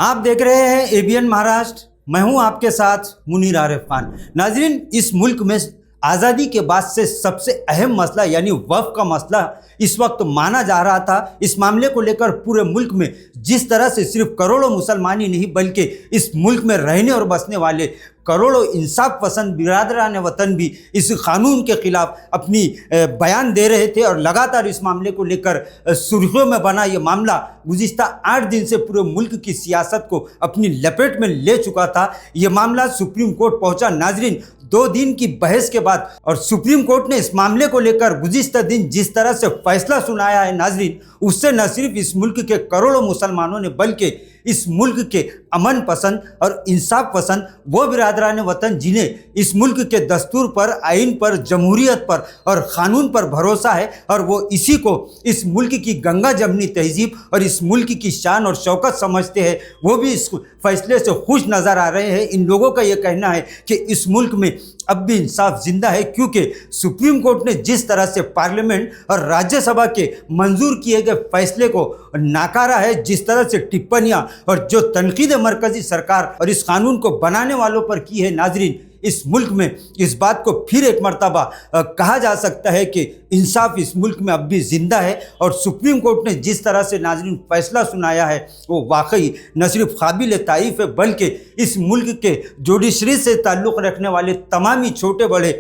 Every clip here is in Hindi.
आप देख रहे हैं एबीएन महाराष्ट्र। मैं हूं आपके साथ मुनीर आरिफ खान। नाजरीन, इस मुल्क में आज़ादी के बाद से सबसे अहम मसला यानी वक्फ का मसला इस वक्त माना जा रहा था। इस मामले को लेकर पूरे मुल्क में जिस तरह से सिर्फ करोड़ों मुसलमान ही नहीं बल्कि इस मुल्क में रहने और बसने वाले करोड़ों इंसाफ पसंद बिरादरान वतन भी इस कानून के खिलाफ अपनी बयान दे रहे थे और लगातार इस मामले को लेकर सुर्खियों में बना ये मामला गुज़िश्ता 8 दिन से पूरे मुल्क की सियासत को अपनी लपेट में ले चुका था। ये मामला सुप्रीम कोर्ट पहुंचा। नाजरीन, 2 दिन की बहस के बाद और सुप्रीम कोर्ट ने इस मामले को लेकर गुज़िश्ता दिन जिस तरह से फैसला सुनाया है नाजरीन, उससे न सिर्फ इस मुल्क के करोड़ों मुसलमानों ने बल्कि इस मुल्क के अमन पसंद और इंसाफ पसंद वो बिरादरान वतन जिन्हें इस मुल्क के दस्तूर पर, आइन पर, जमहूरियत पर और क़ानून पर भरोसा है और वो इसी को इस मुल्क की गंगा जमनी तहजीब और इस मुल्क की शान और शौकत समझते हैं, वो भी इस फैसले से खुश नज़र आ रहे हैं। इन लोगों का ये कहना है कि इस मुल्क में अब भी इंसाफ जिंदा है, क्योंकि सुप्रीम कोर्ट ने जिस तरह से पार्लियामेंट और राज्यसभा के मंजूर किए गए फैसले को नाकारा है, जिस तरह से टिप्पणियां और जो तनकीद मरकजी सरकार और इस कानून को बनाने वालों पर की है, नाजरीन इस मुल्क में इस बात को फिर एक मर्तबा कहा जा सकता है कि इंसाफ इस मुल्क में अब भी ज़िंदा है। और सुप्रीम कोर्ट ने जिस तरह से नाजरीन फैसला सुनाया है वो वाकई न सिर्फ काबिल तारीफ़ है बल्कि इस मुल्क के जुडिशरी से ताल्लुक़ रखने वाले तमामी छोटे बड़े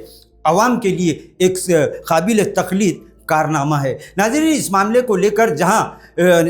अवाम के लिए एक काबिल तकलीद कारनामा है। नाज़रीन, इस मामले को लेकर जहां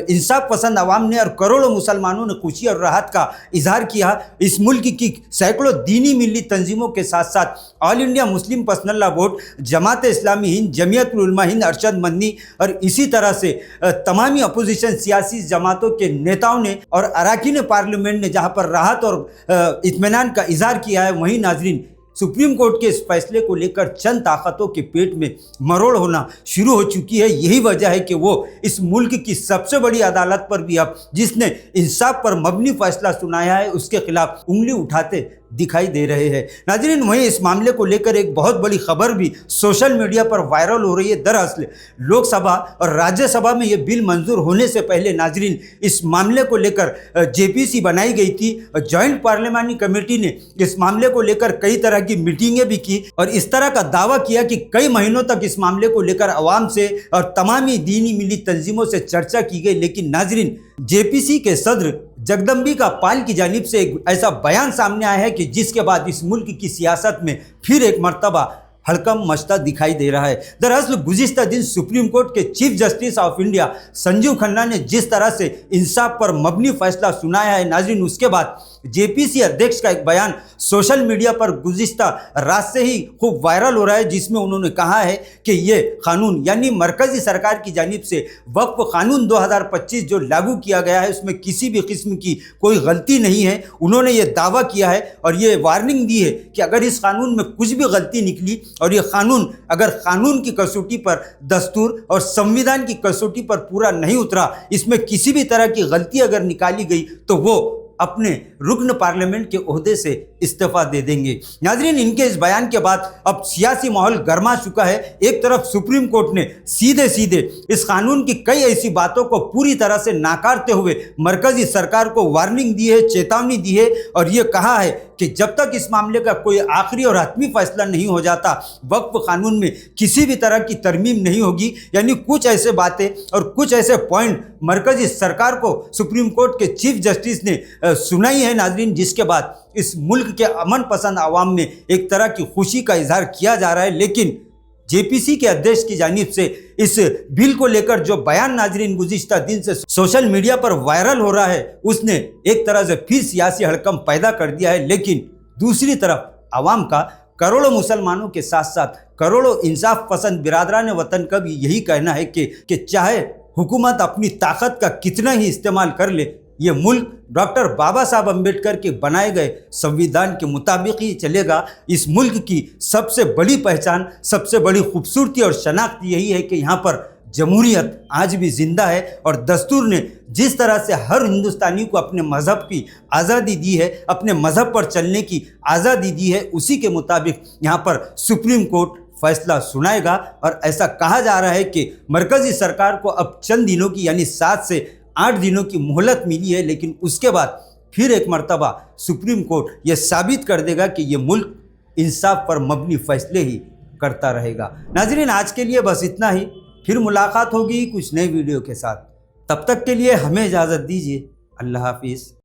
इंसाफ पसंद अवाम ने और करोड़ों मुसलमानों ने खुशी और राहत का इजहार किया, इस मुल्क की सैकड़ों दीनी मिली तंजीमों के साथ साथ all India Muslim personal law board, Jamaat Islami Hind, Jamiat Ulama Hind, Arshad Madani और इसी तरह से तमामी अपोजिशन सियासी जमातों के नेताओं ने और अरकान पार्लियामेंट ने जहाँ पर राहत और इत्मीनान का इजहार किया है, वहीं नाजरीन सुप्रीम कोर्ट के इस फैसले को लेकर चंद ताकतों के पेट में मरोड़ होना शुरू हो चुकी है। यही वजह है कि वो इस मुल्क की सबसे बड़ी अदालत पर भी अब जिसने इंसाफ पर मबनी फैसला सुनाया है उसके खिलाफ उंगली उठाते दिखाई दे रहे हैं। नाज़रीन, वहीं इस मामले को लेकर एक बहुत बड़ी खबर भी सोशल मीडिया पर वायरल हो रही है। दरअसल लोकसभा और राज्यसभा में ये बिल मंजूर होने से पहले नाज़रीन इस मामले को लेकर जेपीसी बनाई गई थी और जॉइंट पार्लियामानी कमेटी ने इस मामले को लेकर कई तरह की मीटिंगें भी की और इस तरह का दावा किया कि कई महीनों तक इस मामले को लेकर अवाम से और तमामी दीनी मिली तंजीमों से चर्चा की गई। लेकिन नाज़रीन, जेपीसी के सदर जगदम्बिका पाल की जानिब से एक ऐसा बयान सामने आया है कि जिसके बाद इस मुल्क की सियासत में फिर एक मर्तबा हड़कंप मचता दिखाई दे रहा है। दरअसल गुज़िश्ता दिन सुप्रीम कोर्ट के chief justice of India Sanjeev Khanna ने जिस तरह से इंसाफ पर मबनी फैसला सुनाया है, नाज़रीन उसके बाद जेपीसी अध्यक्ष का एक बयान सोशल मीडिया पर गुज़िश्ता रात से ही खूब वायरल हो रहा है, जिसमें उन्होंने कहा है कि ये कानून यानी मरकज़ी सरकार की जानिब से वक्फ कानून 2025 जो लागू किया गया है उसमें किसी भी किस्म की कोई गलती नहीं है। उन्होंने ये दावा किया है और ये वार्निंग दी है कि अगर इस कानून में कुछ भी गलती निकली और ये कानून अगर कानून की कसौटी पर, दस्तूर और संविधान की कसौटी पर पूरा नहीं उतरा, इसमें किसी भी तरह की गलती अगर निकाली गई तो वो अपने रुकन पार्लियामेंट के ओहदे से इस्तीफा दे देंगे। नाजरीन, इनके इस बयान के बाद अब सियासी माहौल गर्मा चुका है। एक तरफ सुप्रीम कोर्ट ने सीधे सीधे इस कानून की कई ऐसी बातों को पूरी तरह से नाकारते हुए मरकजी सरकार को वार्निंग दी है, चेतावनी दी है और ये कहा है कि जब तक इस मामले का कोई आखिरी और हतमी फैसला नहीं हो जाता वक्फ कानून में किसी भी तरह की तरमीम नहीं होगी। यानी कुछ ऐसे बातें और कुछ ऐसे पॉइंट मरकजी सरकार को सुप्रीम कोर्ट के चीफ जस्टिस ने सुनाई है नाजरीन, जिसके बाद इस मुल्क के अमन पसंद आवाम में एक तरह की खुशी का इजहार किया जा रहा है। लेकिन जेपीसी के अध्यक्ष की जानिब से इस बिल को लेकर जो बयान नाजरीन गुज़िश्ता दिन से सोशल मीडिया पर वायरल हो रहा है उसने एक तरह से फिर सियासी हड़कंप पैदा कर दिया है। लेकिन दूसरी तरफ आवाम का, करोड़ों मुसलमानों के साथ साथ करोड़ों इंसाफ पसंद बिरादरान वतन का भी यही कहना है कि चाहे हुकूमत अपनी ताकत का कितना ही इस्तेमाल कर ले, ये मुल्क डॉक्टर बाबा साहब अम्बेडकर के बनाए गए संविधान के मुताबिक ही चलेगा। इस मुल्क की सबसे बड़ी पहचान, सबसे बड़ी खूबसूरती और शनाख्त यही है कि यहाँ पर जमहूरियत आज भी जिंदा है और दस्तूर ने जिस तरह से हर हिंदुस्तानी को अपने मज़हब की आज़ादी दी है, अपने मज़हब पर चलने की आज़ादी दी है, उसी के मुताबिक यहाँ पर सुप्रीम कोर्ट फैसला सुनाएगा। और ऐसा कहा जा रहा है कि मरकज़ी सरकार को अब चंद दिनों की यानी 7 से 8 दिनों की मोहलत मिली है, लेकिन उसके बाद फिर एक मर्तबा सुप्रीम कोर्ट ये साबित कर देगा कि ये मुल्क इंसाफ पर मबनी फैसले ही करता रहेगा। नाज़रीन, आज के लिए बस इतना ही। फिर मुलाकात होगी कुछ नए वीडियो के साथ। तब तक के लिए हमें इजाज़त दीजिए। अल्लाह हाफिज़।